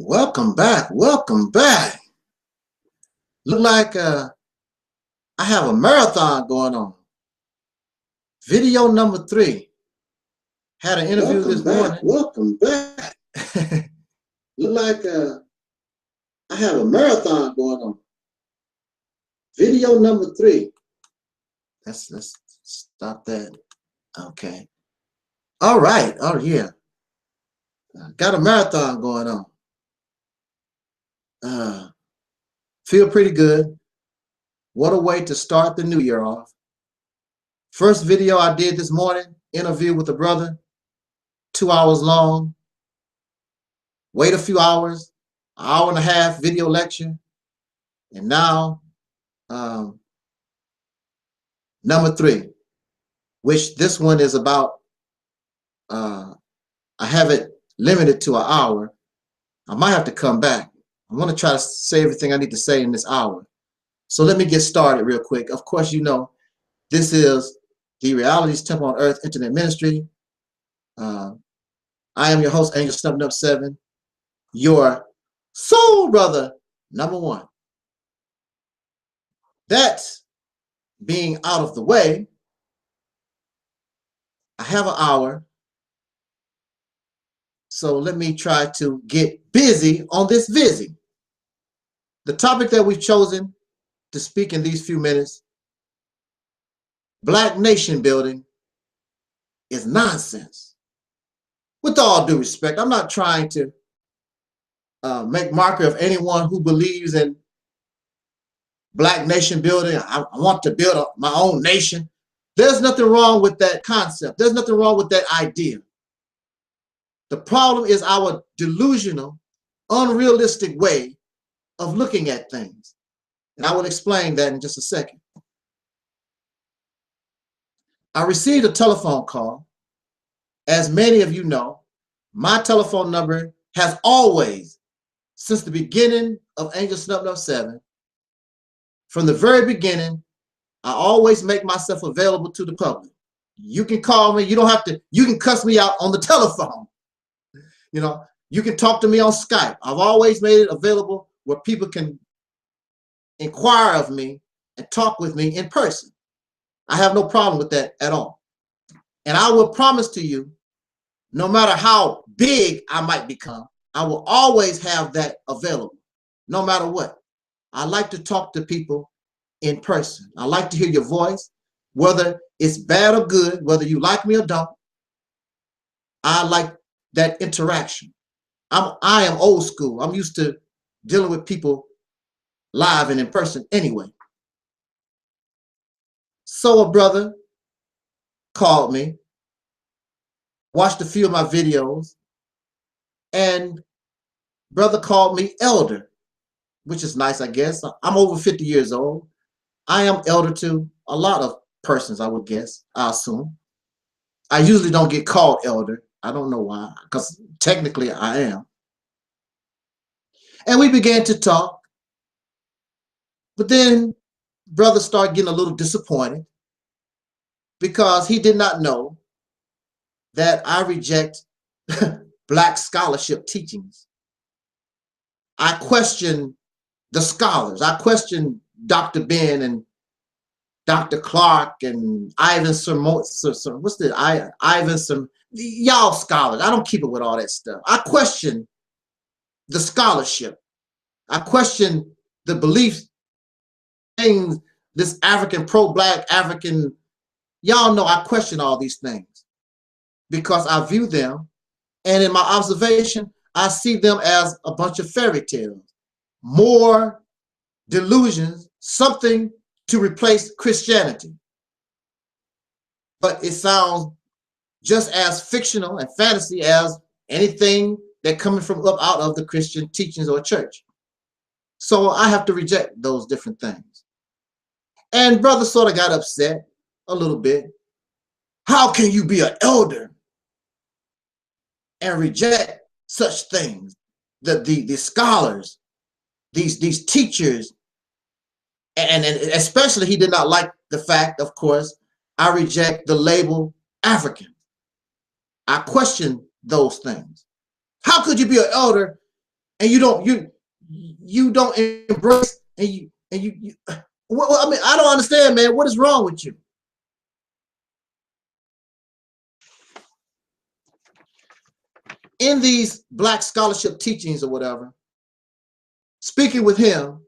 Welcome back. Welcome back. Look like I have a marathon going on. Video number 3. Had an interview this morning. Welcome back. Look like I have a marathon going on. Video number 3. Let's stop that. Okay. All right. Oh yeah. Got a marathon going on. Feel pretty good. What a way to start the new year off. First video I did this morning, interview with a brother, 2 hours long. Wait a few hours, an hour and a half video lecture. And now, number 3, which this one is about, I have it limited to an hour. I might have to come back. I want to try to say everything I need to say in this hour. So let me get started real quick. Of course, you know, this is the Reality's Temple on Earth Internet Ministry. I am your host, Angel Stumping Up 7, your soul brother, number 1. That being out of the way, I have an hour. So let me try to get busy on this busy. The topic that we've chosen to speak in these few minutes, Black nation building, is nonsense. With all due respect, I'm not trying to make mockery of anyone who believes in Black nation building. I want to build my own nation. There's nothing wrong with that concept. There's nothing wrong with that idea. The problem is our delusional, unrealistic way of looking at things. And I will explain that in just a second. I received a telephone call. As many of you know, my telephone number has always, since the beginning of Angel Stumping Up 7, from the very beginning, I always make myself available to the public. You can call me. You don't have to. You can cuss me out on the telephone. You know, you can talk to me on Skype. I've always made it available where people can inquire of me and talk with me in person. I have no problem with that at all. And I will promise to you, no matter how big I might become, I will always have that available, no matter what. I like to talk to people in person. I like to hear your voice, whether it's bad or good, whether you like me or don't. I like that interaction. I am old school. I'm used to dealing with people live and in person anyway. So a brother called me, watched a few of my videos, and brother called me elder, which is nice, I guess. I'm over 50 years old. I am elder to a lot of persons, I would guess, I assume. I usually don't get called elder. I don't know why, because technically I am. And we began to talk. But then brother started getting a little disappointed because he did not know that I reject Black scholarship teachings. I question the scholars. I question Dr. Ben and Dr. Clark and Ivan y'all scholars. I don't keep it with all that stuff. I question the scholarship. I question the beliefs, things, this African, pro-Black African, y'all know I question all these things because I view them, and in my observation, I see them as a bunch of fairy tales, more delusions, something to replace Christianity. But it sounds just as fictional and fantasy as anything that coming from up out of the Christian teachings or church. So I have to reject those different things. And brother sort of got upset a little bit. How can you be an elder and reject such things? The scholars, these teachers, and especially he did not like the fact, of course, I reject the label African. I question those things. How could you be an elder and you don't embrace, and you well, I mean, I don't understand, man. What is wrong with you? In these Black scholarship teachings or whatever, speaking with him,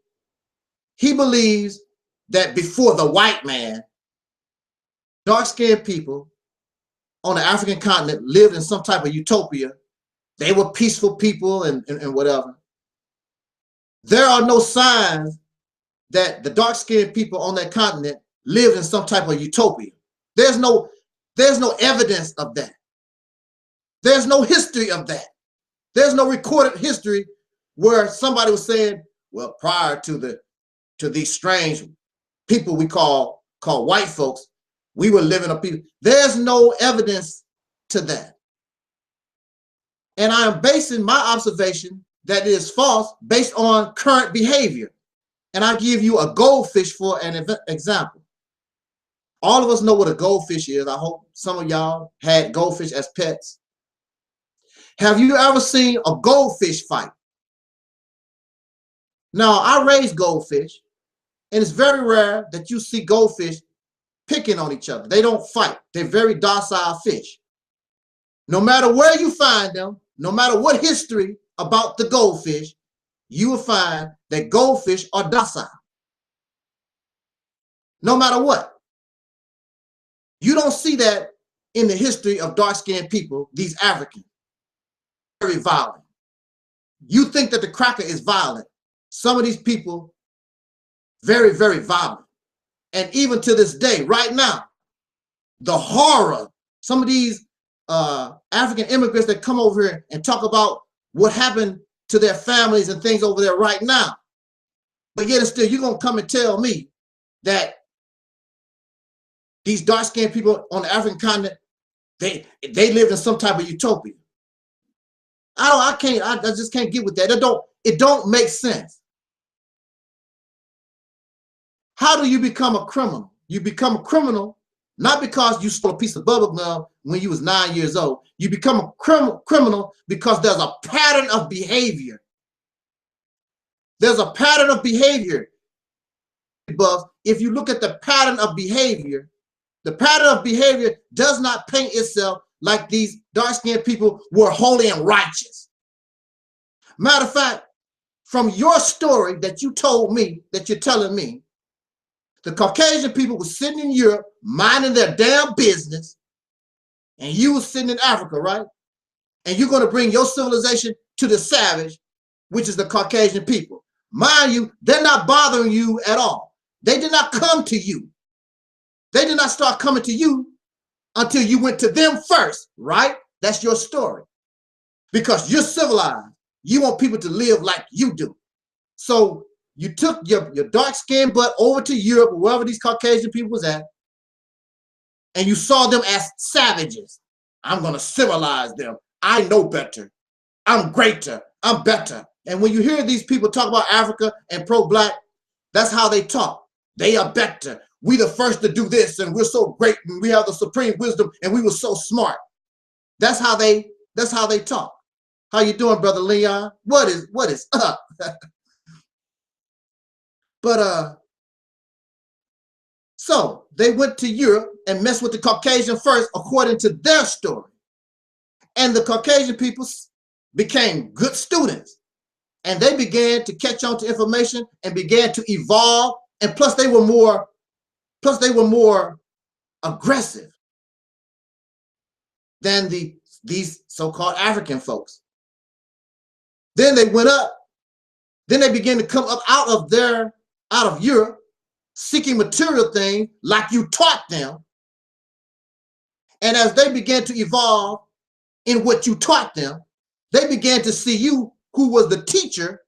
he believes that before the white man, dark-skinned people on the African continent lived in some type of utopia. They were peaceful people and whatever. There are no signs that the dark-skinned people on that continent lived in some type of utopia. There's no evidence of that. There's no history of that. There's no recorded history where somebody was saying, well, prior to these strange people we call white folks, we were living a people. There's no evidence to that. And I am basing my observation that it is false based on current behavior. And I'll give you a goldfish for an example. All of us know what a goldfish is. I hope some of y'all had goldfish as pets. Have you ever seen a goldfish fight? Now, I raise goldfish, and it's very rare that you see goldfish picking on each other. They don't fight. They're very docile fish. No matter where you find them, no matter what history about the goldfish, you will find that goldfish are docile. No matter what. You don't see that in the history of dark-skinned people, these Africans. Very violent. You think that the cracker is violent. Some of these people, very, very violent. And even to this day, right now, the horror, some of these African immigrants that come over here and talk about what happened to their families and things over there right now. But yet and still, you're going to come and tell me that these dark-skinned people on the African continent, they lived in some type of utopia. I just can't get with that. It don't make sense. How do you become a criminal? You become a criminal not because you stole a piece of bubble gum when you was 9 years old. You become a criminal because there's a pattern of behavior. There's a pattern of behavior. But if you look at the pattern of behavior does not paint itself like these dark-skinned people were holy and righteous. Matter of fact, from your story that you told me, that you're telling me, the Caucasian people were sitting in Europe, minding their damn business, and you were sitting in Africa, right? And you're going to bring your civilization to the savage, which is the Caucasian people. Mind you, they're not bothering you at all. They did not come to you. They did not start coming to you until you went to them first, right? That's your story. Because you're civilized. You want people to live like you do. So you took your dark-skinned butt over to Europe, or wherever these Caucasian people was at, and you saw them as savages. I'm going to civilize them. I know better. I'm greater. I'm better. And when you hear these people talk about Africa and pro-black, that's how they talk. They are better. We the first to do this, and we're so great, and we have the supreme wisdom, and we were so smart. That's how they talk. How you doing, Brother Leon? What is up? But so they went to Europe and messed with the Caucasian first, according to their story. And the Caucasian people became good students, and they began to catch on to information and began to evolve. And plus they were more aggressive than these so-called African folks. Then they went up. Then they began to come up out of Europe, seeking material things like you taught them. And as they began to evolve in what you taught them, they began to see you, who was the teacher.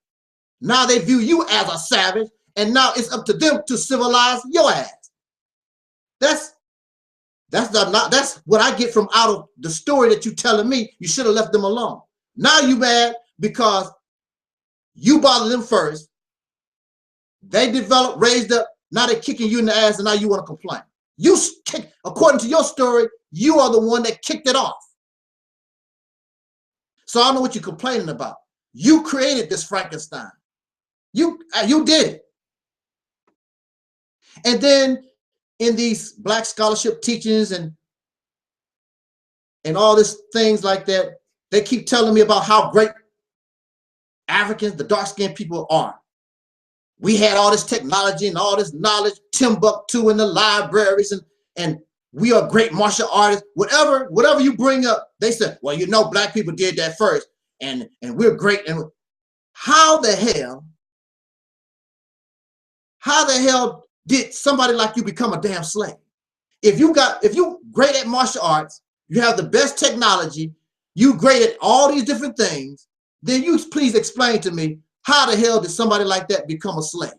Now they view you as a savage, and now it's up to them to civilize your ass. That's what I get from out of the story that you're telling me. You should have left them alone. Now you mad because you bothered them first. They developed, raised up. Now they're kicking you in the ass, and now you want to complain. According to your story, you are the one that kicked it off. So I don't know what you're complaining about. You created this Frankenstein. You did it. And then in these Black scholarship teachings and all these things like that, they keep telling me about how great Africans, the dark-skinned people, are. We had all this technology and all this knowledge, Timbuktu in the libraries, and we are great martial artists. Whatever you bring up, they said, well, you know, Black people did that first, and we're great. And how the hell did somebody like you become a damn slave? If you great at martial arts, you have the best technology, you great at all these different things, then you please explain to me, how the hell did somebody like that become a slave?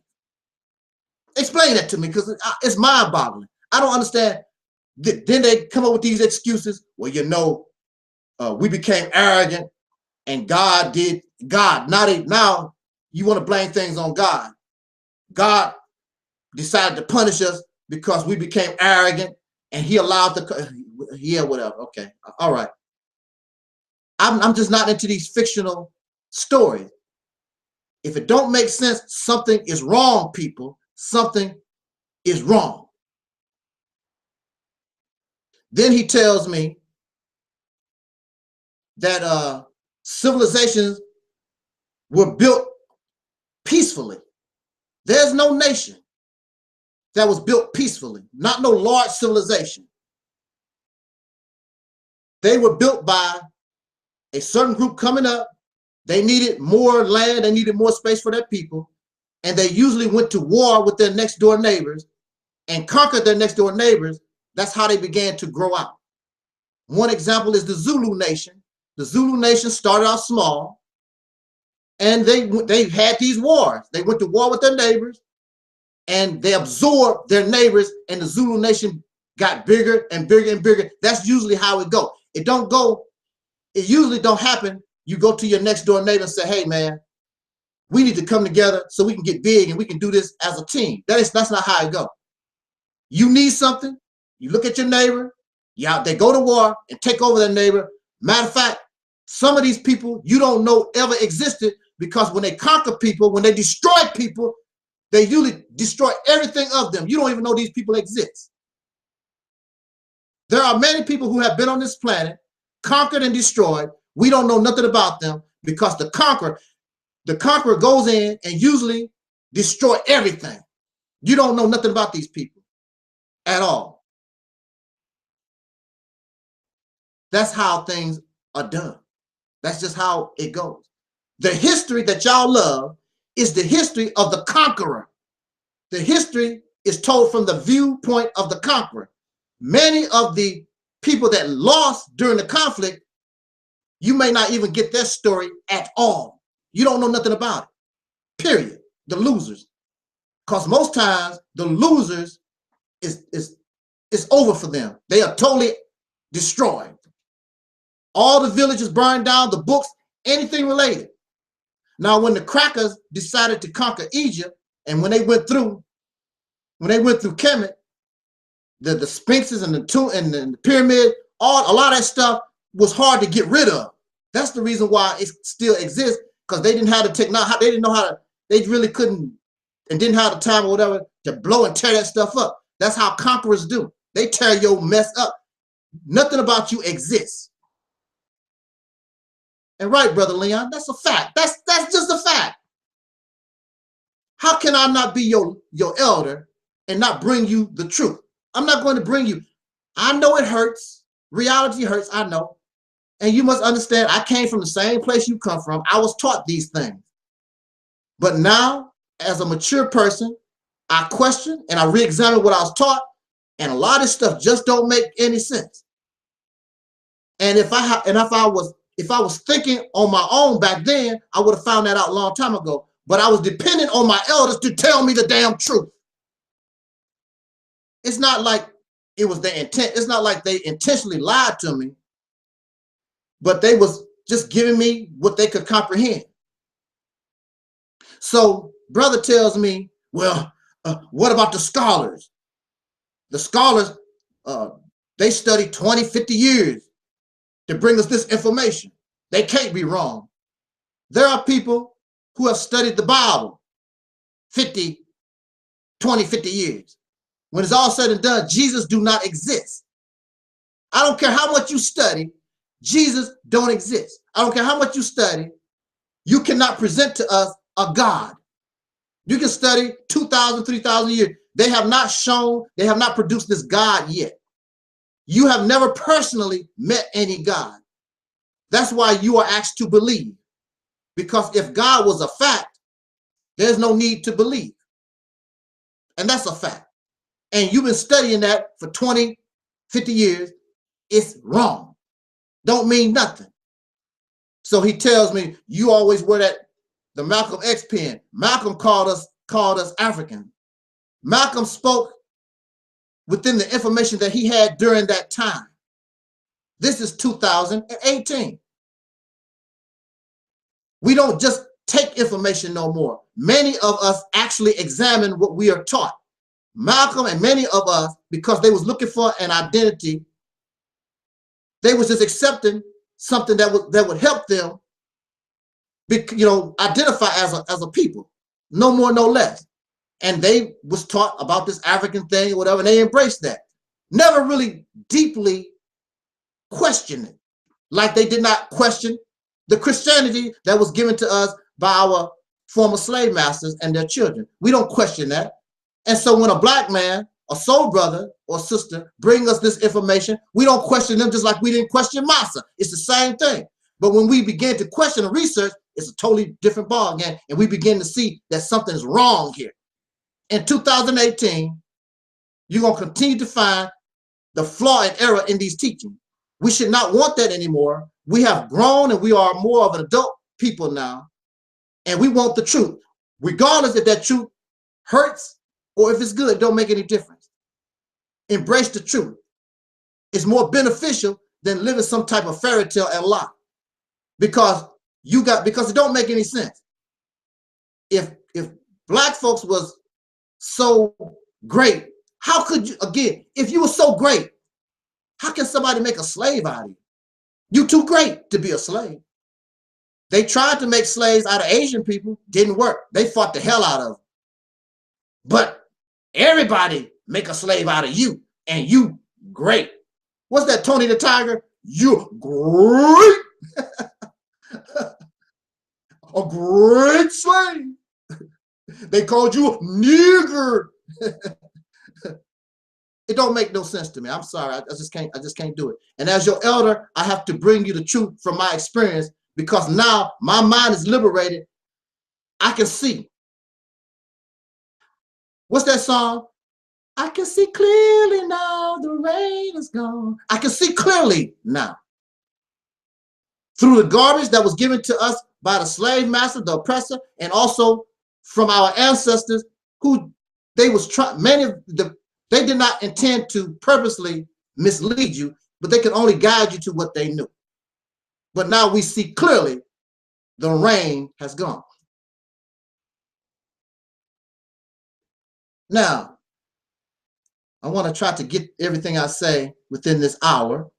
Explain that to me, because it's mind-boggling. I don't understand. Then they come up with these excuses. Well, you know, we became arrogant, and God did. Now you want to blame things on God. God decided to punish us because we became arrogant, and He allowed yeah, whatever. Okay, all right. I'm just not into these fictional stories. If it don't make sense, something is wrong, people. Something is wrong. Then he tells me that civilizations were built peacefully. There's no nation that was built peacefully, not no large civilization. They were built by a certain group coming up. They needed more land, they needed more space for their people, and they usually went to war with their next door neighbors and conquered their next door neighbors. That's how they began to grow out. One example is the Zulu nation. The Zulu nation started out small, and they had these wars. They went to war with their neighbors, and they absorbed their neighbors, and the Zulu nation got bigger and bigger and bigger. That's usually how it goes. It usually don't happen. You go to your next door neighbor and say, hey man, we need to come together so we can get big and we can do this as a team. That's not how it goes. You need something, you look at your neighbor, they go to war and take over their neighbor. Matter of fact, some of these people you don't know ever existed, because when they conquer people, when they destroy people, they usually destroy everything of them. You don't even know these people exist. There are many people who have been on this planet, conquered and destroyed. We don't know nothing about them, because the conqueror goes in and usually destroy everything. You don't know nothing about these people at all. That's how things are done. That's just how it goes. The history that y'all love is the history of the conqueror. The history is told from the viewpoint of the conqueror. Many of the people that lost during the conflict, you may not even get their story at all. You don't know nothing about it, period. The losers. Because most times the losers is over for them. They are totally destroyed. All the villages burned down, the books, anything related. Now, when the crackers decided to conquer Egypt, and when they went through Kemet, the sphinxes and the pyramid, a lot of that stuff was hard to get rid of. That's the reason why it still exists, because they didn't have the technology. They didn't know how to. They really couldn't, and didn't have the time or whatever to blow and tear that stuff up. That's how conquerors do. They tear your mess up. Nothing about you exists. And right, Brother Leon, that's a fact. That's just a fact. How can I not be your elder and not bring you the truth? I'm not going to bring you. I know it hurts. Reality hurts, I know. And you must understand, I came from the same place you come from. I was taught these things. But now, as a mature person, I question and I re-examine what I was taught, and a lot of stuff just don't make any sense. And if I was thinking on my own back then, I would have found that out a long time ago. But I was dependent on my elders to tell me the damn truth. It's not like it was their intent. It's not like they intentionally lied to me, but they was just giving me what they could comprehend. So brother tells me, well, what about the scholars? The scholars, they studied 20, 50 years to bring us this information. They can't be wrong. There are people who have studied the Bible 50 years. When it's all said and done, Jesus do not exist. I don't care how much you study, Jesus don't exist. I don't care how much you study, you cannot present to us a God. You can study 2,000, 3,000 years. They have not shown, they have not produced this God yet. You have never personally met any God. That's why you are asked to believe. Because if God was a fact, there's no need to believe. And that's a fact. And you've been studying that for 20, 50 years. It's wrong. Don't mean nothing. So he tells me, you always wear that, the Malcolm X pen. Malcolm called us African. Malcolm spoke within the information that he had during that time. This is 2018. We don't just take information no more. Many of us actually examine what we are taught. Malcolm and many of us, because they was looking for an identity, they was just accepting something that would help them, identify as a people, no more, no less. And they was taught about this African thing or whatever, and they embraced that. Never really deeply questioned it, like they did not question the Christianity that was given to us by our former slave masters and their children. We don't question that. And so when a black man, a soul brother or sister bring us this information, we don't question them just like we didn't question Massa. It's the same thing. But when we begin to question and research, it's a totally different ball again, and we begin to see that something is wrong here. In 2018, you're going to continue to find the flaw and error in these teachings. We should not want that anymore. We have grown and we are more of an adult people now, and we want the truth. Regardless if that truth hurts or if it's good, it don't make any difference. Embrace the truth. It's more beneficial than living some type of fairy tale and lie. Because it don't make any sense. If black folks was so great, how could you, again, if you were so great, how can somebody make a slave out of you? You too great to be a slave. They tried to make slaves out of Asian people, didn't work. They fought the hell out of them. But everybody make a slave out of you, and you great. What's that, Tony the Tiger? You're great. A great slave. They called you a nigger. It don't make no sense to me. I'm sorry. I just can't do it. And as your elder, I have to bring you the truth from my experience, because now my mind is liberated. I can see. What's that song? I can see clearly now, the rain is gone. I can see clearly now. Through the garbage that was given to us by the slave master, the oppressor, and also from our ancestors who they did not intend to purposely mislead you, but they could only guide you to what they knew. But now we see clearly the rain has gone. Now, I want to try to get everything I say within this hour.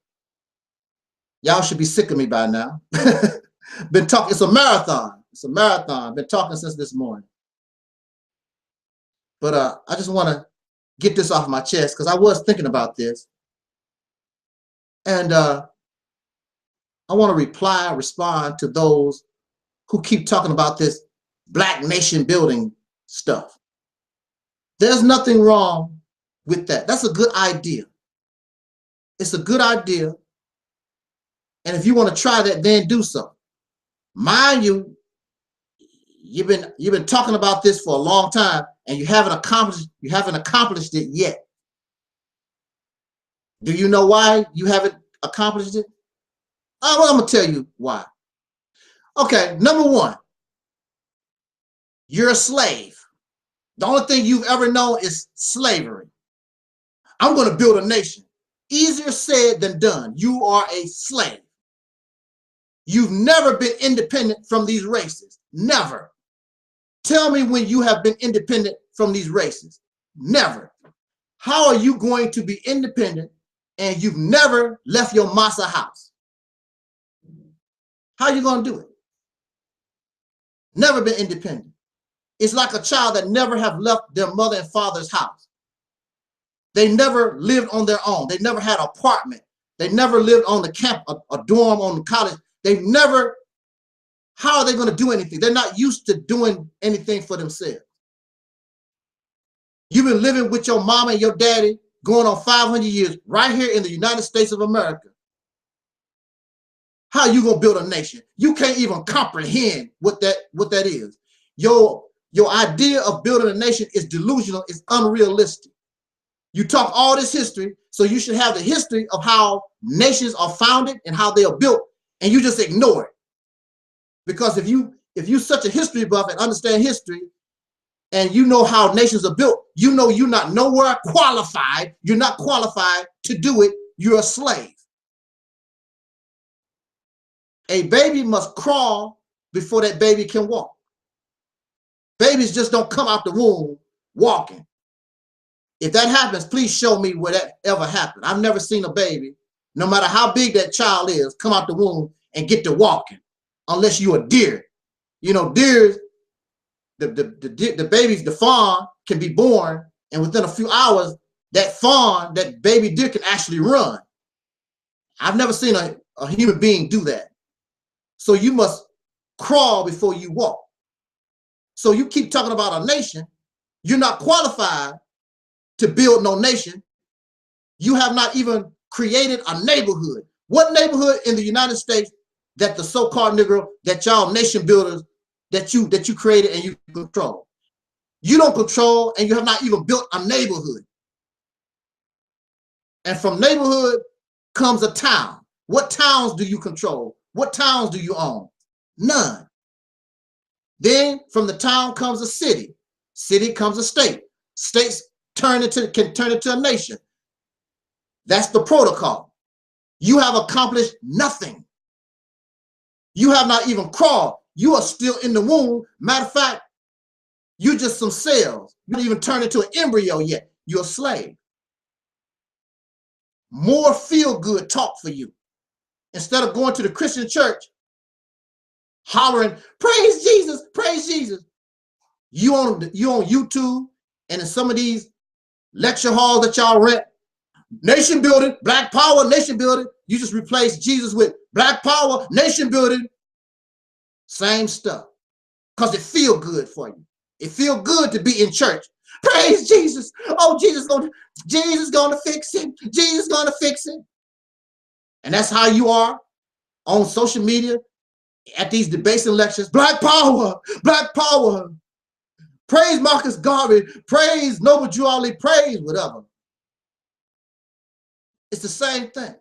Y'all should be sick of me by now. Been talking, it's a marathon. It's a marathon. Been talking since this morning. But I just want to get this off my chest because I was thinking about this. And I want to respond to those who keep talking about this Black nation building stuff. There's nothing wrong with that. That's a good idea. It's a good idea. And if you want to try that, then do so. Mind you, you've been talking about this for a long time, and you haven't accomplished it yet. Do you know why you haven't accomplished it? Well, I'm gonna tell you why. Okay, number one, you're a slave. The only thing you've ever known is slavery. I'm gonna build a nation. Easier said than done. You are a slave. You've never been independent from these races. Never. Tell me when you have been independent from these races. Never. How are you going to be independent and you've never left your masa house? How are you going to do it? never been independent. It's like a child that never have left their mother and father's house. They never lived on their own. They never had an apartment. They never lived on the camp, a dorm on the college. They never, how are they going to do anything? They're not used to doing anything for themselves. You've been living with your mama and your daddy going on 500 years right here in the United States of America. How are you going to build a nation? You can't even comprehend what that is. Your idea of building a nation is delusional, it's unrealistic. You talk all this history, so you should have the history of how nations are founded and how they are built, and you just ignore it. Because if you're such a history buff and understand history, and you know how nations are built, you know you're not nowhere qualified. You're not qualified to do it. You're a slave. A baby must crawl before that baby can walk. Babies just don't come out the womb walking. If that happens, please show me where that ever happened. I've never seen a baby, no matter how big that child is, come out the womb and get to walking, unless you're a deer. You know, deers, the babies, the fawn can be born, and within a few hours, that fawn, that baby deer can actually run. I've never seen a human being do that. So you must crawl before you walk. So you keep talking about a nation. You're not qualified to build no nation. You have not even created a neighborhood. What neighborhood in the United States that the so-called Negro, that y'all nation builders, that you created and you control? You don't control, and you have not even built a neighborhood. And from neighborhood comes a town. What towns do you control? What towns do you own? None. Then from the town comes a city. City comes a state. States can turn into a nation. That's the protocol. You have accomplished nothing. You have not even crawled. You are still in the womb. Matter of fact, you're just some cells. You haven't even turned into an embryo yet. You're a slave. More feel-good talk for you. Instead of going to the Christian church, hollering, praise Jesus, praise Jesus. You on YouTube and in some of these lecture halls that y'all rent, nation building, black power, nation building. You just replace Jesus with black power, nation building. Same stuff. Because it feel good for you. It feel good to be in church. Praise Jesus. Oh, Jesus gonna fix it. Jesus gonna fix it. And that's how you are on social media at these debates and lectures. Black power, black power. Praise Marcus Garvey, praise Noble Drew Ali, praise whatever. It's the same thing.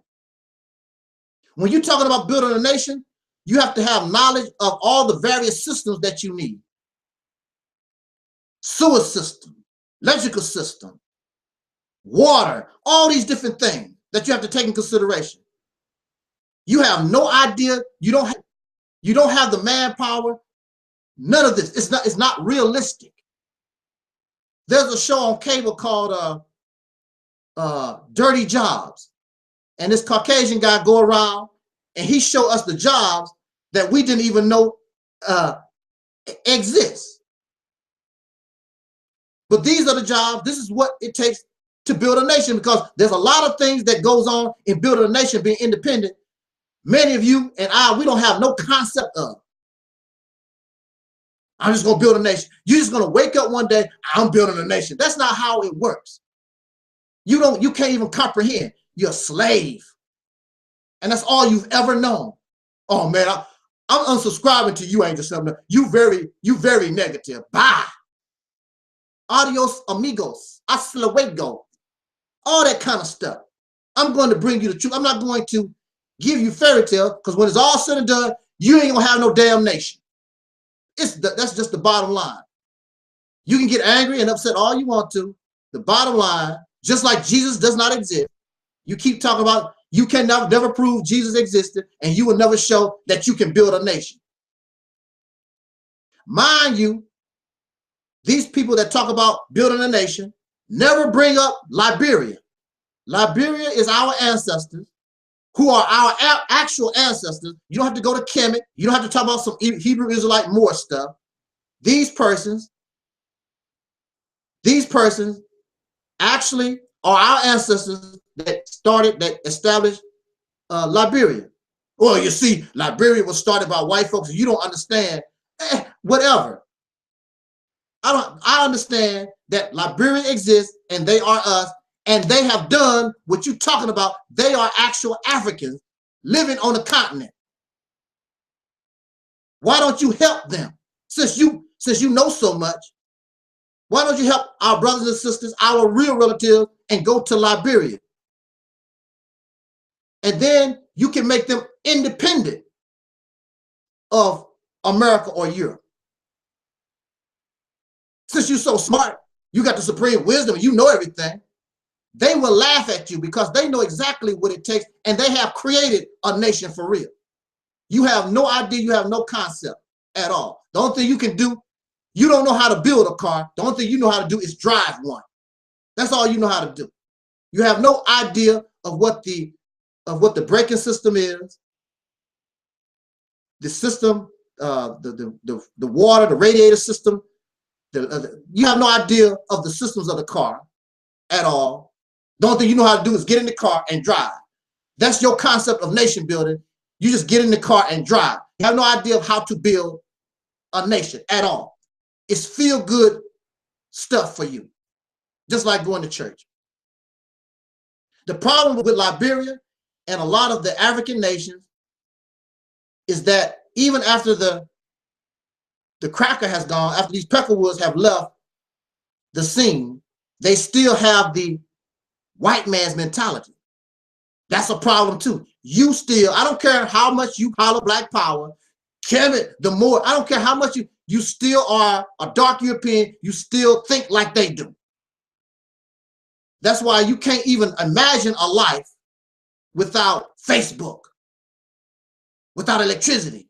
When you're talking about building a nation, you have to have knowledge of all the various systems that you need. Sewer system, electrical system, water, all these different things that you have to take in consideration. You have no idea. You don't have the manpower. None of this. It's not realistic. There's a show on cable called Dirty Jobs. And this Caucasian guy go around and he show us the jobs that we didn't even know exist. But these are the jobs. This is what it takes to build a nation, because there's a lot of things that goes on in building a nation, being independent. Many of you and I, we don't have no concept of. I'm just going to build a nation. You're just going to wake up one day, I'm building a nation. That's not how it works. You can't even comprehend. You're a slave. And that's all you've ever known. Oh man, I'm unsubscribing to you, Angel Something. You very negative. Bye. Adios, amigos. Hasta luego. All that kind of stuff. I'm going to bring you the truth. I'm not going to give you fairy tales, because when it's all said and done, you ain't gonna have no damn nation. That's just the bottom line. You can get angry and upset all you want to. The bottom line, just like Jesus does not exist, you keep talking about you can never prove Jesus existed, and you will never show that you can build a nation. Mind you, these people that talk about building a nation never bring up Liberia. Liberia is our ancestors, who are our actual ancestors. You don't have to go to Kemet. You don't have to talk about some Hebrew Israelite Moor stuff. these persons actually are our ancestors that established Liberia. Well, you see, Liberia was started by white folks. You don't understand. Whatever. I understand that Liberia exists and they are us, and they have done what you're talking about. They are actual Africans living on the continent. Why don't you help them? Since you know so much, why don't you help our brothers and sisters, our real relatives, and go to Liberia? And then you can make them independent of America or Europe. Since you're so smart, you got the supreme wisdom, you know everything, they will laugh at you because they know exactly what it takes, and they have created a nation for real. You have no idea, you have no concept at all. The only thing you can do, you don't know how to build a car. The only thing you know how to do is drive one. That's all you know how to do. You have no idea of what the braking system is, the system, the water, the radiator system. You have no idea of the systems of the car at all. The only thing you know how to do is get in the car and drive. That's your concept of nation building. You just get in the car and drive. You have no idea of how to build a nation at all. It's feel-good stuff for you, just like going to church. The problem with Liberia and a lot of the African nations is that even after the cracker has gone, after these Peckerwoods have left the scene, they still have the white man's mentality. That's a problem too. You still, I don't care how much you holler black power, Kevin, the more, I don't care how much you still are a dark European, you still think like they do. That's why you can't even imagine a life without Facebook, without electricity,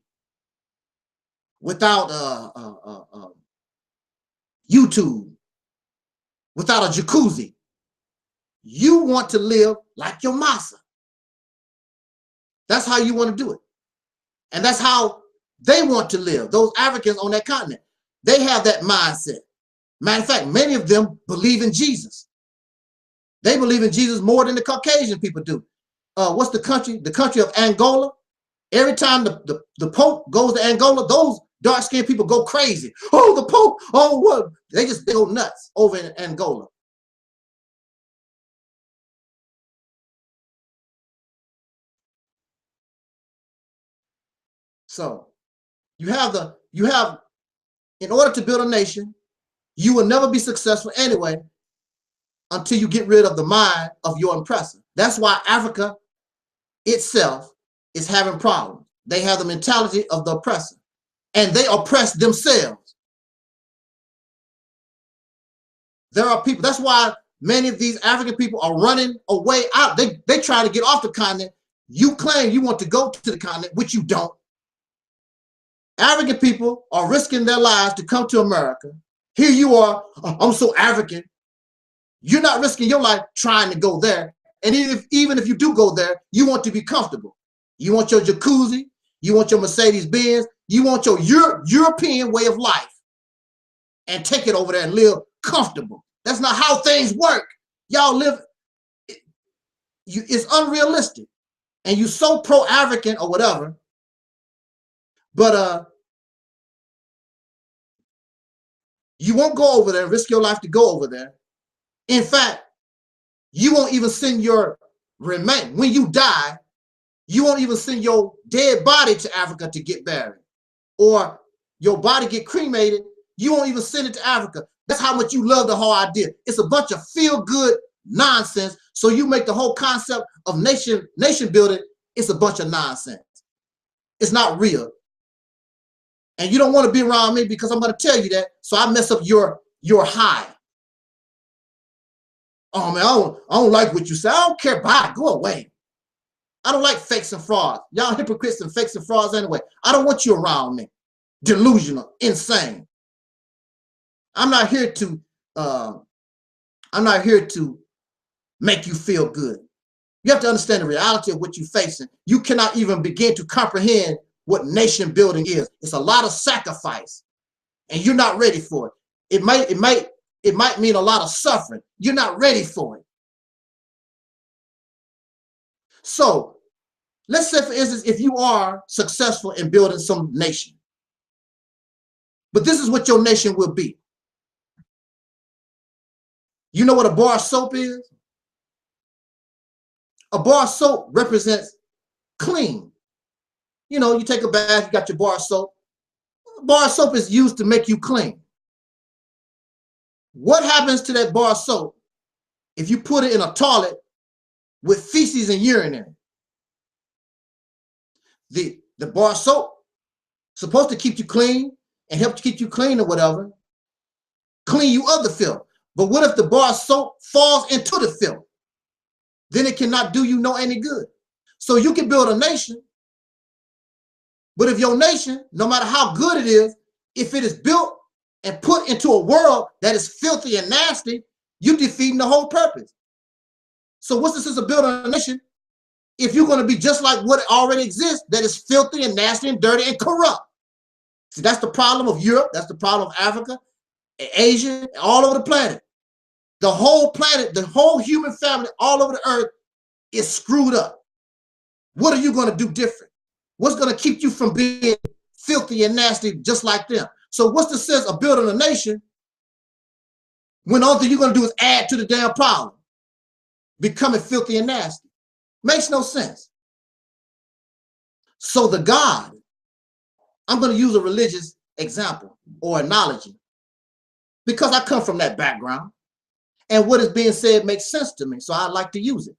without YouTube, without a jacuzzi. You want to live like your massa. That's how you want to do it. And that's how they want to live, those Africans on that continent. They have that mindset. Matter of fact, many of them believe in Jesus. They believe in Jesus more than the Caucasian people do. What's the country? The country of Angola. Every time the Pope goes to Angola, those dark-skinned people go crazy. Oh, the Pope, oh, what? They just go nuts over in Angola. So you have, in order to build a nation, you will never be successful anyway until you get rid of the mind of your oppressor. That's why Africa itself is having problems. They have the mentality of the oppressor, and they oppress themselves. There are people, that's why many of these African people are running away out. They try to get off the continent. You claim you want to go to the continent, which you don't. African people are risking their lives to come to America. Here you are, I'm so African. You're not risking your life trying to go there. And even if you do go there, you want to be comfortable. You want your jacuzzi, you want your Mercedes-Benz, you want your European way of life, and take it over there and live comfortable. That's not how things work. Y'all live, it's unrealistic. And you're so pro-African or whatever, but you won't go over there and risk your life to go over there. In fact, you won't even send your remain. When you die, you won't even send your dead body to Africa to get buried. Or your body get cremated, you won't even send it to Africa. That's how much you love the whole idea. It's a bunch of feel-good nonsense. So you make the whole concept of nation building, it's a bunch of nonsense. It's not real. And you don't want to be around me because I'm going to tell you that, so I mess up your high. Oh man, I don't like what you say. I don't care. Bye, go away. I don't like fakes and frauds. Y'all hypocrites and fakes and frauds anyway. I don't want you around me. Delusional, insane. I'm not here to make you feel good. You have to understand the reality of what you're facing. You cannot even begin to comprehend what nation building is. It's a lot of sacrifice. and you're not ready for it. It might mean a lot of suffering. You're not ready for it. So let's say, for instance, if you are successful in building some nation, but this is what your nation will be. You know what a bar of soap is? A bar of soap represents clean. You know, you take a bath, you got your bar of soap. Bar of soap is used to make you clean. What happens to that bar of soap if you put it in a toilet with feces and urine in it? The bar of soap supposed to keep you clean and help to keep you clean or whatever, clean you of the filth. But what if the bar of soap falls into the filth? Then it cannot do you any good. So you can build a nation, but if your nation, no matter how good it is, if it is built and put into a world that is filthy and nasty, you're defeating the whole purpose. So what's the sense of building a nation if you're going to be just like what already exists, that is filthy and nasty and dirty and corrupt? See, that's the problem of Europe. That's the problem of Africa, Asia, all over the planet. The whole planet, the whole human family all over the earth is screwed up. What are you going to do different? What's going to keep you from being filthy and nasty just like them? So what's the sense of building a nation when all thing you're going to do is add to the damn problem, becoming filthy and nasty? Makes no sense. So the God, I'm going to use a religious example or analogy because I come from that background and what is being said makes sense to me, so I like to use it.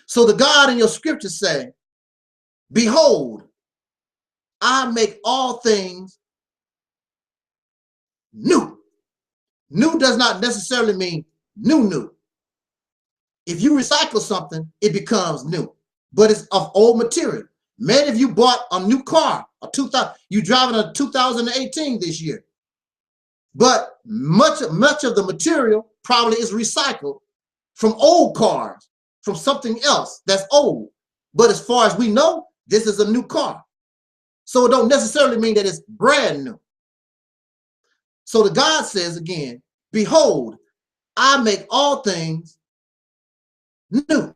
So the God in your scriptures say, behold, I make all things new. New does not necessarily mean new. If you recycle something, it becomes new, but it's of old material. Many of you bought a new car, you driving a 2018 this year, but much of the material probably is recycled from old cars, from something else that's old. But as far as we know, this is a new car. So it don't necessarily mean that it's brand new. So the God says again, behold, I make all things new.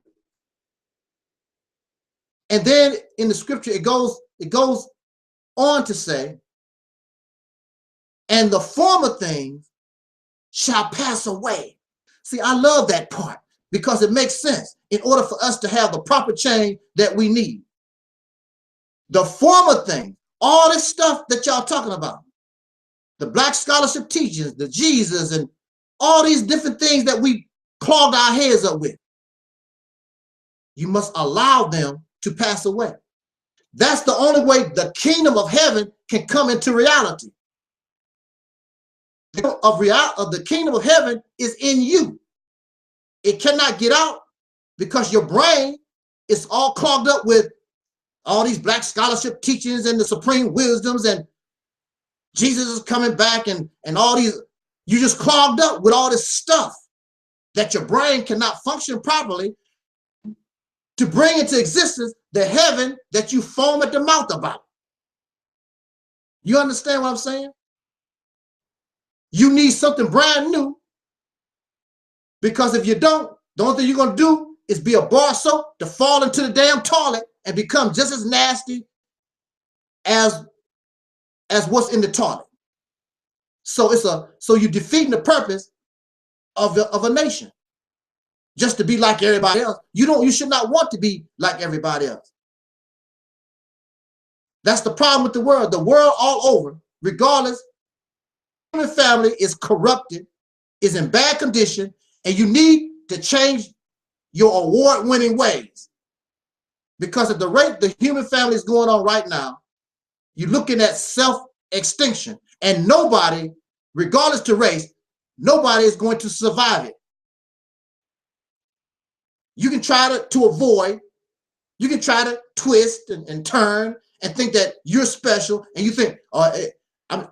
And then in the scripture, it goes on to say, and the former things shall pass away. See, I love that part because it makes sense in order for us to have the proper change that we need. The former thing, all this stuff that y'all talking about, the Black scholarship teachings, the Jesus, and all these different things that we clogged our heads up with, you must allow them to pass away. That's the only way the kingdom of heaven can come into reality. The kingdom of heaven is in you. It cannot get out because your brain is all clogged up with all these Black scholarship teachings and the supreme wisdoms and Jesus is coming back and all these. You just clogged up with all this stuff that your brain cannot function properly to bring into existence the heaven that you foam at the mouth about. You understand what I'm saying? You need something brand new, because if you don't, the only thing you're going to do is be a bar of soap to fall into the damn toilet and become just as nasty as what's in the toilet. So you're defeating the purpose of a nation, just to be like everybody else. You should not want to be like everybody else. That's the problem with the world. The world all over, regardless, the human family is corrupted, is in bad condition, and you need to change your award-winning ways. Because at the rate the human family is going on right now, you're looking at self-extinction, and nobody, regardless to race, nobody is going to survive it. You can try to avoid, you can try to twist and turn and think that you're special, and you think,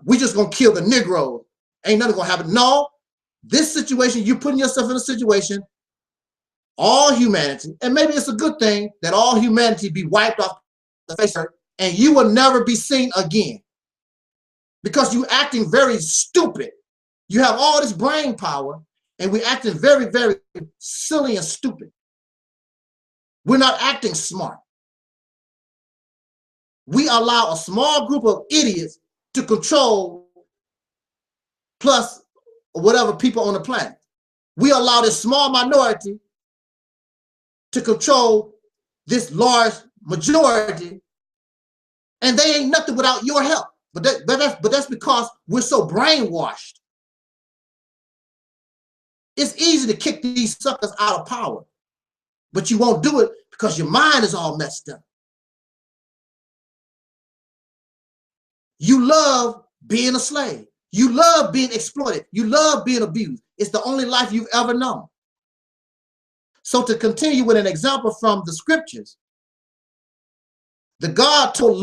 we're just gonna kill the Negroes. Ain't nothing gonna happen. No, this situation, you're putting yourself in a situation, all humanity, and maybe it's a good thing that all humanity be wiped off the face of the earth, and you will never be seen again. because you're acting very stupid. You have all this brain power, and we're acting very, very silly and stupid. We're not acting smart. We allow a small group of idiots to control plus whatever people on the planet. We allow this small minority to control this large majority, and they ain't nothing without your help. But that's because we're so brainwashed. It's easy to kick these suckers out of power, but you won't do it because your mind is all messed up. You love being a slave. You love being exploited. You love being abused. It's the only life you've ever known. So to continue with an example from the scriptures, the God told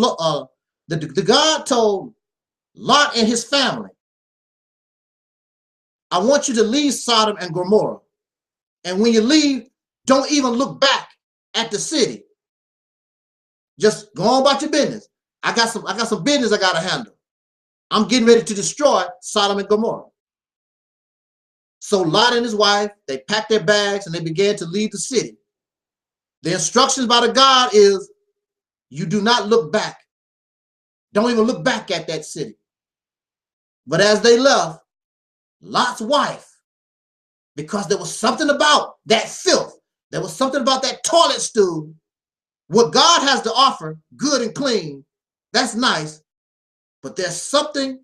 Lot and his family, I want you to leave Sodom and Gomorrah. And when you leave, don't even look back at the city. Just go on about your business. I got some business I gotta handle. I'm getting ready to destroy Sodom and Gomorrah. So Lot and his wife, they packed their bags and they began to leave the city. The instructions by the God is, you do not look back. Don't even look back at that city. But as they left, Lot's wife, because there was something about that filth, there was something about that toilet stool, what God has to offer, good and clean, that's nice, but there's something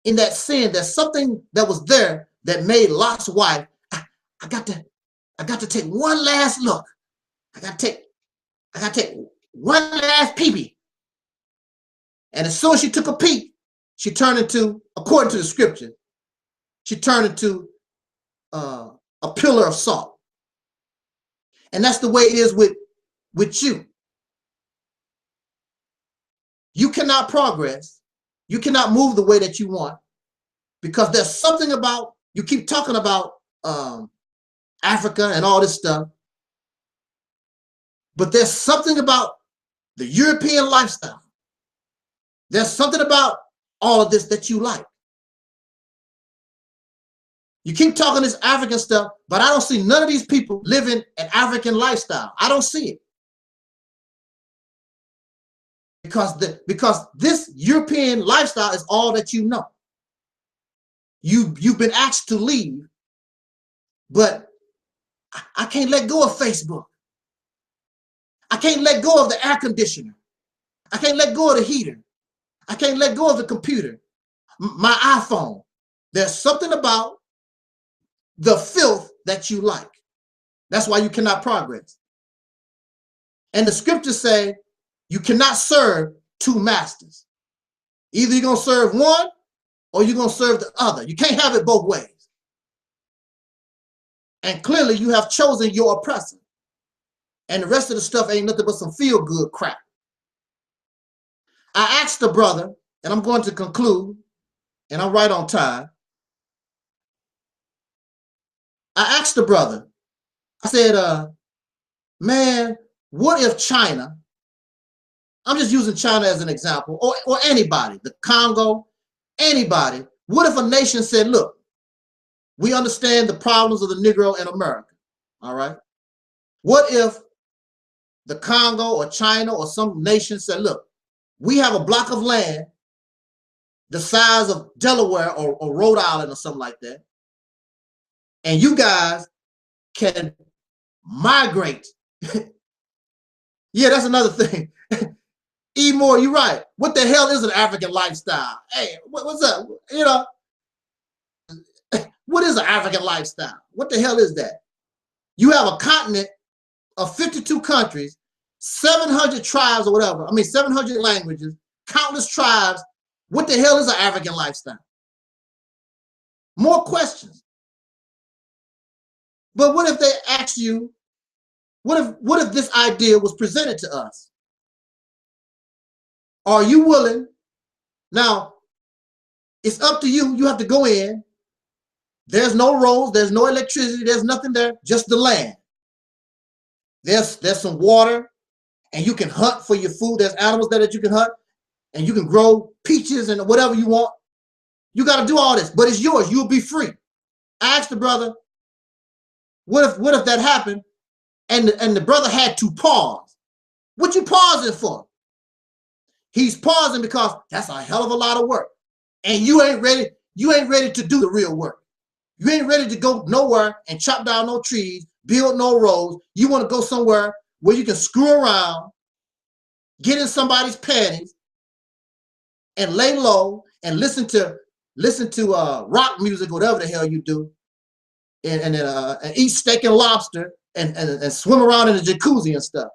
in that sin, there's something that was there that made Lot's wife, I got to take one last look. I got to take one last peepee. And as soon as she took a peek, she turned into, according to the scripture, she turned into a pillar of salt. And that's the way it is with you. You cannot progress. You cannot move the way that you want because there's something about, you keep talking about Africa and all this stuff, but there's something about the European lifestyle. There's something about all of this that you like. You keep talking this African stuff, but I don't see none of these people living an African lifestyle. I don't see it. Because this European lifestyle is all that you know. You've been asked to leave, but I can't let go of Facebook. I can't let go of the air conditioner. I can't let go of the heater. I can't let go of the computer, my iPhone. There's something about the filth that you like. That's why you cannot progress. And the scriptures say you cannot serve two masters. Either you're going to serve one or you're going to serve the other. You can't have it both ways. And clearly you have chosen your oppressor. And the rest of the stuff ain't nothing but some feel-good crap. I asked the brother, and I'm going to conclude, and I'm right on time. I asked the brother, I said, man, what if China, I'm just using China as an example, or anybody, the Congo, anybody, what if a nation said, look, we understand the problems of the Negro in America, all right? What if the Congo or China or some nation said, look, we have a block of land the size of Delaware or Rhode Island or something like that, and you guys can migrate. Yeah, that's another thing. E. Moore, you're right. What the hell is an African lifestyle? Hey, what's up? You know, what is an African lifestyle? What the hell is that? You have a continent of 52 countries, 700 tribes or whatever. I mean, 700 languages, countless tribes. What the hell is an African lifestyle? More questions. But what if they ask you, what if this idea was presented to us? Are you willing? Now, it's up to you. You have to go in. There's no roads, there's no electricity, there's nothing there, just the land. There's some water, and you can hunt for your food. There's animals there that you can hunt, and you can grow peaches and whatever you want. You got to do all this, but it's yours. You'll be free. I asked the brother, what if that happened and the brother had to pause? What you pausing for? He's pausing because that's a hell of a lot of work. And you ain't ready to do the real work. You ain't ready to go nowhere and chop down no trees, build no roads. You want to go somewhere where you can screw around, get in somebody's panties, and lay low and listen to rock music, whatever the hell you do, and eat steak and lobster and swim around in the jacuzzi and stuff.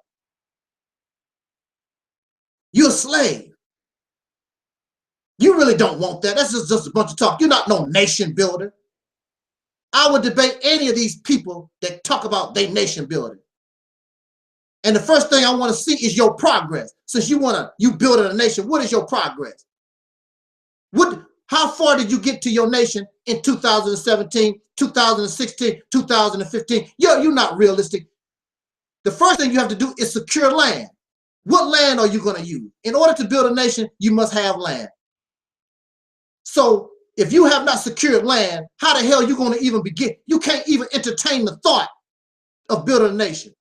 You're a slave. You really don't want that. That's just a bunch of talk. You're not no nation builder. I would debate any of these people that talk about their nation building. And the first thing I want to see is your progress. Since you building a nation, what is your progress? How far did you get to your nation in 2017, 2016, 2015? You're not realistic. The first thing you have to do is secure land. What land are you going to use? In order to build a nation, you must have land. So if you have not secured land, how the hell are you going to even begin? You can't even entertain the thought of building a nation.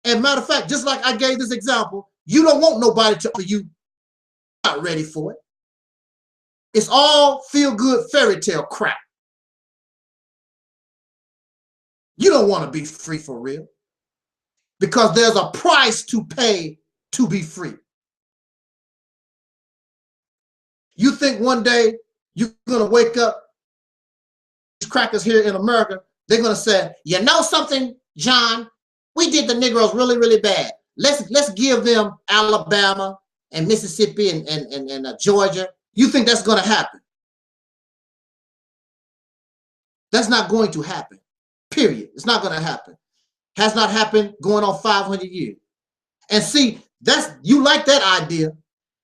And matter of fact, just like I gave this example, you don't want nobody to, you not ready for it. It's all feel-good fairy tale crap. You don't want to be free for real because there's a price to pay to be free. You think one day you're going to wake up, these crackers here in America, they're going to say, you know something, John? We did the Negroes really, really bad. Let's give them Alabama and Mississippi and Georgia. You think that's going to happen? That's not going to happen. Period. It's not going to happen. Has not happened going on 500 years. And see, you like that idea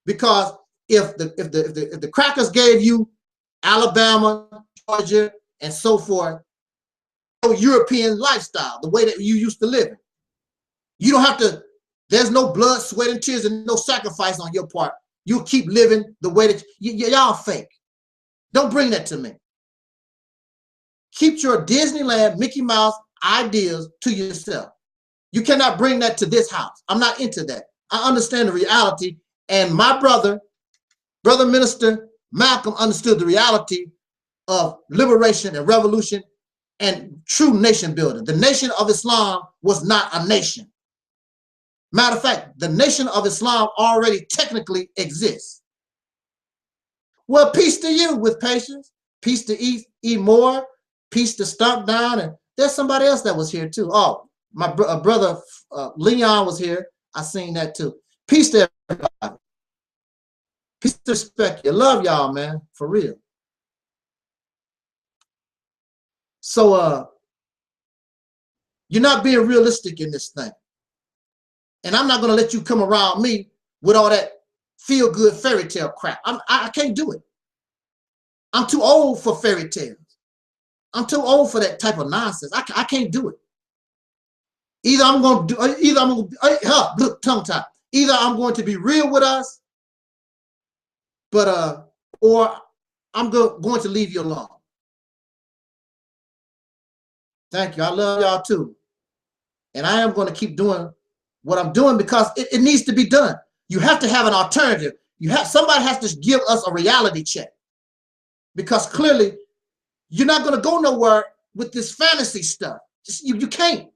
because if the crackers gave you Alabama, Georgia, and so forth, European lifestyle, the way that you used to live, you don't have to. There's no blood, sweat, and tears, and no sacrifice on your part. You keep living the way that y'all fake. Don't bring that to me. Keep your Disneyland, Mickey Mouse ideas to yourself. You cannot bring that to this house. I'm not into that. I understand the reality, and my brother Minister Malcolm understood the reality of liberation and revolution and true nation building. The Nation of Islam was not a nation. Matter of fact, the Nation of Islam already technically exists. Well, peace to you with patience. Peace to E. Moore. Peace to Stomp Down. And there's somebody else that was here too. Oh, my brother Leon was here. I seen that too. Peace to everybody. Peace to respect you. Love y'all, man. For real. So you're not being realistic in this thing. And I'm not going to let you come around me with all that feel-good fairy tale crap. I can't do it. I'm too old for fairy tales. I'm too old for that type of nonsense. I can't do it. Either I'm going to look, tongue tie. Either I'm going to be real with us, but or I'm going to leave you alone. Thank you. I love y'all too. And I am going to keep doing what I'm doing because it needs to be done. You have to have an alternative. Somebody has to give us a reality check because clearly you're not going to go nowhere with this fantasy stuff. You can't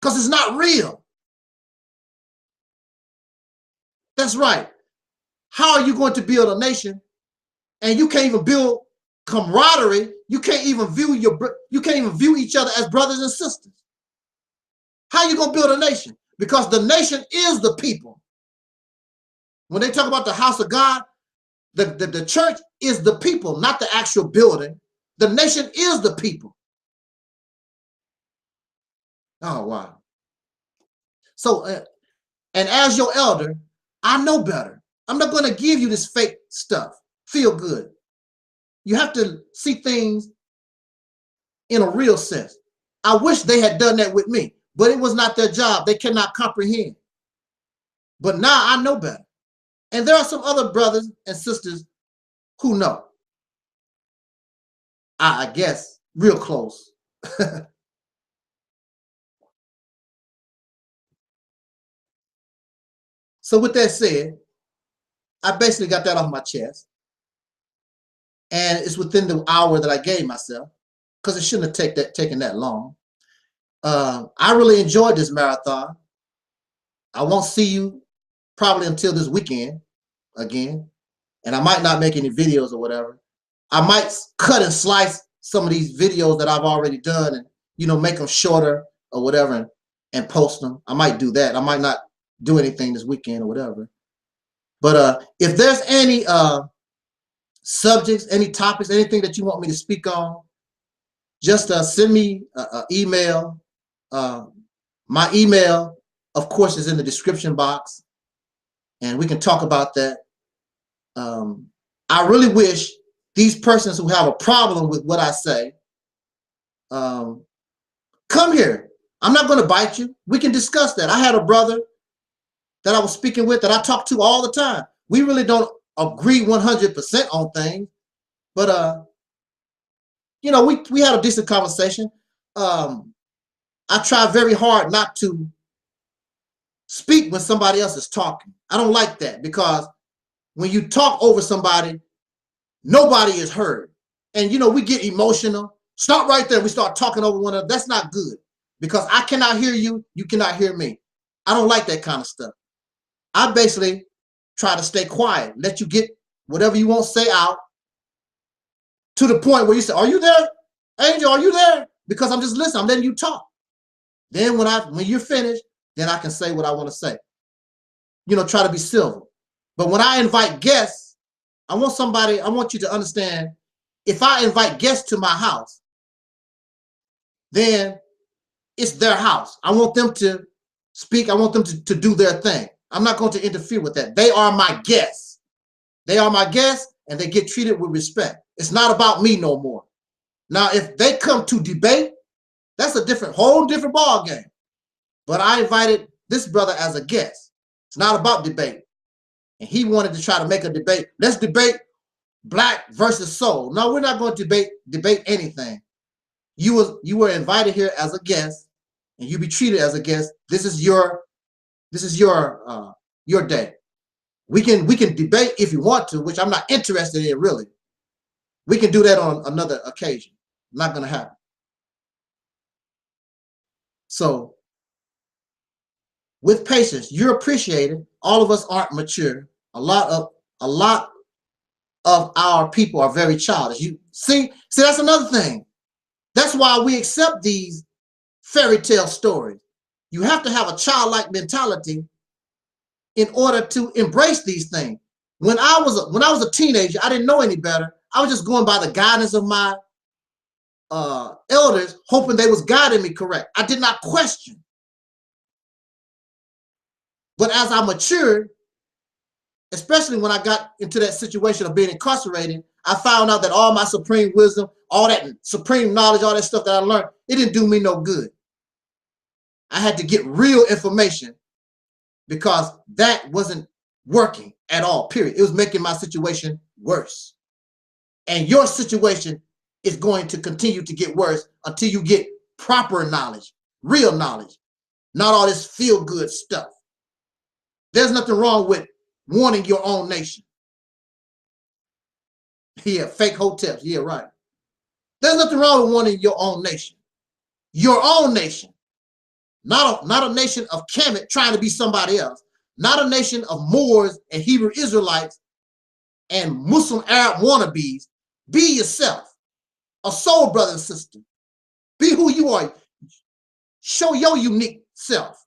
because it's not real. That's right. How are you going to build a nation and you can't even build camaraderie? You can't even view each other as brothers and sisters. How are you going to build a nation? Because the nation is the people. When they talk about the house of God, the church is the people, not the actual building. The nation is the people. Oh, wow. So, and as your elder, I know better. I'm not going to give you this fake stuff. Feel good. You have to see things in a real sense. I wish they had done that with me, but it was not their job. They cannot comprehend. But now I know better. And there are some other brothers and sisters who know. I guess, real close. So with that said, I basically got that off my chest. And it's within the hour that I gave myself, because it shouldn't have taken that long. I really enjoyed this marathon. I won't see you probably until this weekend again. And I might not make any videos or whatever. I might cut and slice some of these videos that I've already done and, you know, make them shorter or whatever and post them. I might do that. I might not do anything this weekend or whatever. But if there's any subjects, any topics, anything that you want me to speak on, just send me an email. My email, of course, is in the description box, and we can talk about that. I really wish these persons who have a problem with what I say, come here. I'm not going to bite you. We can discuss that. I had a brother that I was speaking with that I talk to all the time. We really don't agree 100% on things, but you know, we had a decent conversation. I try very hard not to speak when somebody else is talking. I don't like that, because when you talk over somebody, nobody is heard. And, you know, we get emotional. Stop right there. We start talking over one another. That's not good, because I cannot hear you. You cannot hear me. I don't like that kind of stuff. I basically try to stay quiet, let you get whatever you want to say out, to the point where you say, are you there, Angel? Are you there? Because I'm just listening. I'm letting you talk. Then when you're finished, then I can say what I want to say. You know, try to be civil. But when I invite guests, I want you to understand, if I invite guests to my house, then it's their house. I want them to speak. I want them to do their thing. I'm not going to interfere with that. They are my guests. They are my guests, and they get treated with respect. It's not about me no more. Now, if they come to debate, that's a whole different ball game. But I invited this brother as a guest. It's not about debate. And he wanted to try to make a debate. Let's debate black versus soul. No, we're not going to debate anything. You were invited here as a guest, and you be treated as a guest. This is your day. We can debate if you want to, which I'm not interested in really. We can do that on another occasion. Not going to happen. So, with patience, you're appreciated. All of us aren't mature. A lot of our people are very childish. You see, that's another thing. That's why we accept these fairy tale stories. You have to have a childlike mentality in order to embrace these things. When I was a teenager, I didn't know any better. I was just going by the guidance of my elders, hoping they was guiding me correct. I did not question. But as I matured, especially when I got into that situation of being incarcerated, I found out that all my supreme wisdom, all that supreme knowledge, all that stuff that I learned, it didn't do me no good. I had to get real information, because that wasn't working at all, period. It was making my situation worse. And your situation is going to continue to get worse until you get proper knowledge, real knowledge, not all this feel-good stuff. There's nothing wrong with wanting your own nation. Yeah, fake hotels. Yeah, right. There's nothing wrong with wanting your own nation. Your own nation. Not a nation of Kemet trying to be somebody else. Not a nation of Moors and Hebrew Israelites and Muslim Arab wannabes. Be yourself. A soul brother and sister. Be who you are. Show your unique self.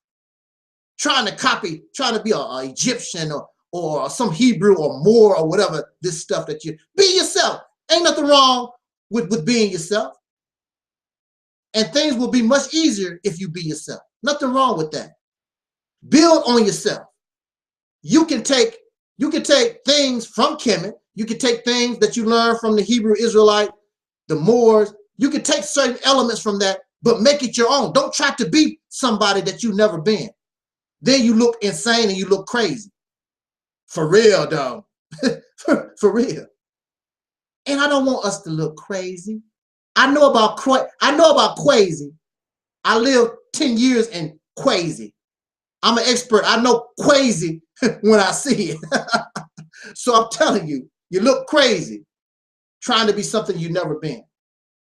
Trying to be an Egyptian or some Hebrew or Moor or whatever, this stuff that you, be yourself. Ain't nothing wrong with being yourself. And things will be much easier if you be yourself. Nothing wrong with that. Build on yourself. You can take things from Kemet. You can take things that you learn from the Hebrew Israelite, the Moors. You can take certain elements from that, but make it your own. Don't try to be somebody that you've never been. Then you look insane and you look crazy. For real, though. For real. And I don't want us to look crazy. I know about Quasi. I lived 10 years in Quasi. I'm an expert. I know Quasi when I see it. So I'm telling you, you look crazy trying to be something you've never been.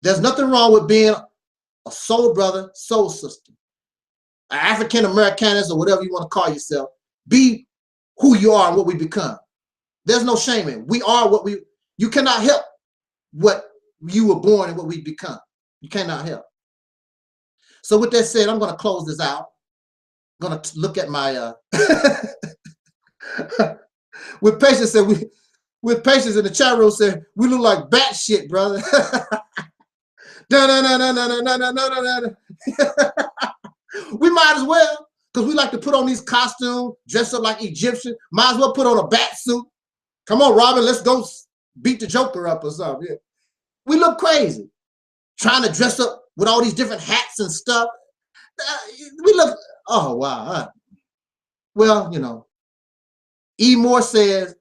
There's nothing wrong with being a soul brother, soul sister, an African Americanist, or whatever you want to call yourself. Be who you are and what we become. There's no shame in it. We are what we, you cannot help what you were born and what we become. You cannot help. So with that said, I'm going to close this out. I'm going to look at my, with patience said with patience in the chat room said, we look like bat shit, brother. We might as well, because we like to put on these costumes, dress up like Egyptian. Might as well put on a bat suit. Come on, Robin, let's go beat the Joker up or something. Yeah. We look crazy trying to dress up with all these different hats and stuff. We look, oh, wow. Well, you know, E. Moore says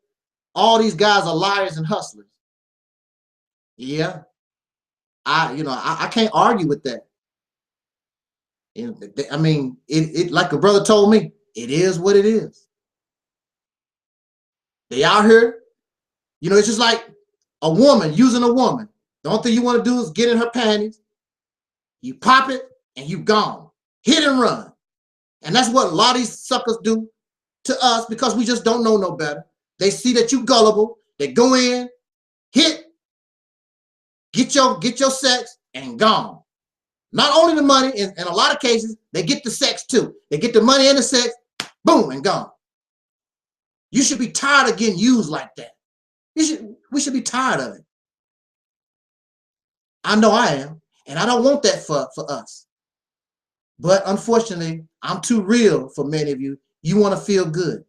all these guys are liars and hustlers. Yeah, I can't argue with that. I mean, it like a brother told me, it is what it is. They out here, you know, it's just like a woman using a woman. The only thing you want to do is get in her panties, you pop it, and you gone. Hit and run. And that's what a lot of these suckers do to us, because we just don't know no better. They see that you gullible, they go in, hit, get your sex, and gone. Not only the money, in a lot of cases, they get the sex too. They get the money and the sex, boom, and gone. You should be tired of getting used like that. We should be tired of it. I know I am, and I don't want that for us. But unfortunately, I'm too real for many of you. You want to feel good.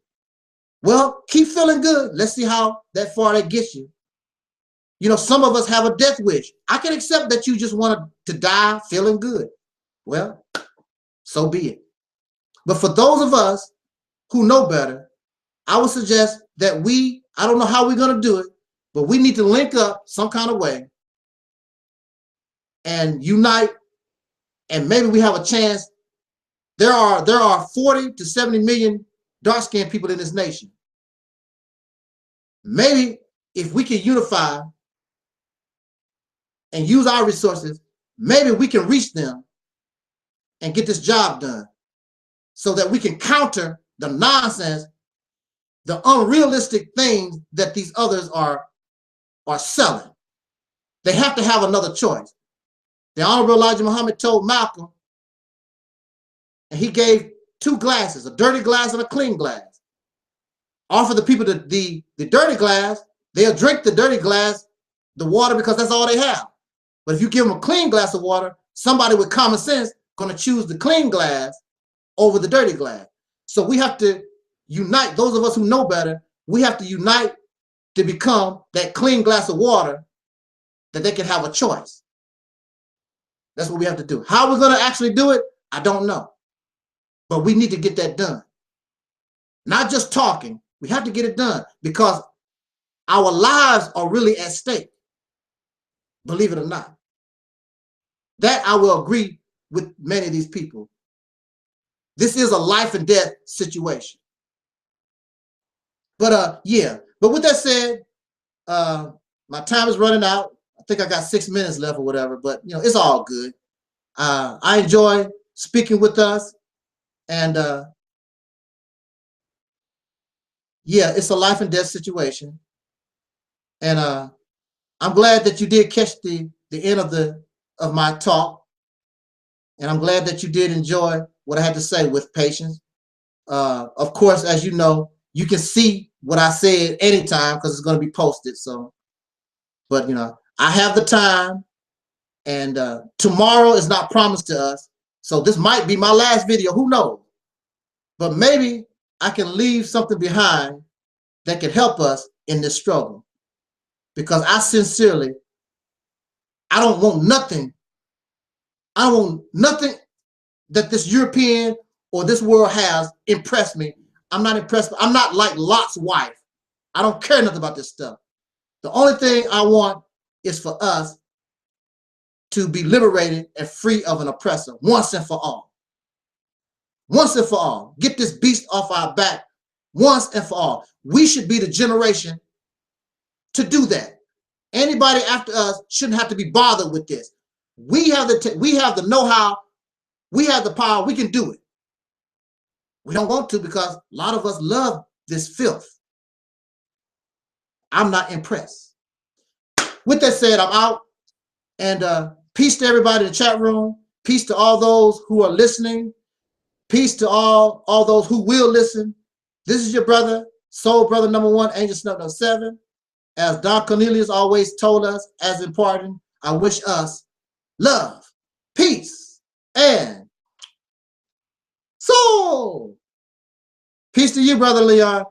Well, keep feeling good. Let's see how far that gets you. You know, some of us have a death wish. I can accept that you just want to die feeling good. Well, so be it. But for those of us who know better, I would suggest that I don't know how we're going to do it, but we need to link up some kind of way and unite, and maybe we have a chance. There are 40 to 70 million dark-skinned people in this nation. Maybe if we can unify and use our resources, maybe we can reach them and get this job done so that we can counter the nonsense, the unrealistic things that these others are selling. They have to have another choice. The Honorable Elijah Muhammad told Malcolm, and he gave two glasses, a dirty glass and a clean glass. Offer the people the dirty glass, they'll drink the dirty glass, the water, because that's all they have. But if you give them a clean glass of water, somebody with common sense going to choose the clean glass over the dirty glass. So we have to unite. Those of us who know better, we have to unite to become that clean glass of water that they can have a choice. That's what we have to do. How we're going to actually do it, I don't know. But we need to get that done. Not just talking. We have to get it done because our lives are really at stake. Believe it or not. That I will agree with many of these people. This is a life and death situation. But yeah. But with that said, my time is running out. I think I got 6 minutes left or whatever, but you know, it's all good. I enjoy speaking with us, and yeah, it's a life and death situation. And I'm glad that you did catch the end of my talk, and I'm glad that you did enjoy what I had to say with patience. Of course, as you know, you can see what I said anytime because it's going to be posted. So, but you know, I have the time, and tomorrow is not promised to us. So this might be my last video. Who knows? But maybe I can leave something behind that can help us in this struggle. Because I sincerely, I don't want nothing. I don't want nothing that this European or this world has impressed me. I'm not impressed. I'm not like Lot's wife. I don't care nothing about this stuff. The only thing I want is for us to be liberated and free of an oppressor once and for all. Once and for all. Get this beast off our back once and for all. We should be the generation to do that. Anybody after us shouldn't have to be bothered with this. We have the know-how, we have the power, we can do it. We don't want to because a lot of us love this filth. I'm not impressed. With that said, I'm out. And peace to everybody in the chat room. Peace to all those who are listening. Peace to all those who will listen. This is your brother, soul brother number one, Angel Snub No. 7. As Don Cornelius always told us, as important, I wish us love, peace, and soul. Peace to you, brother Leon.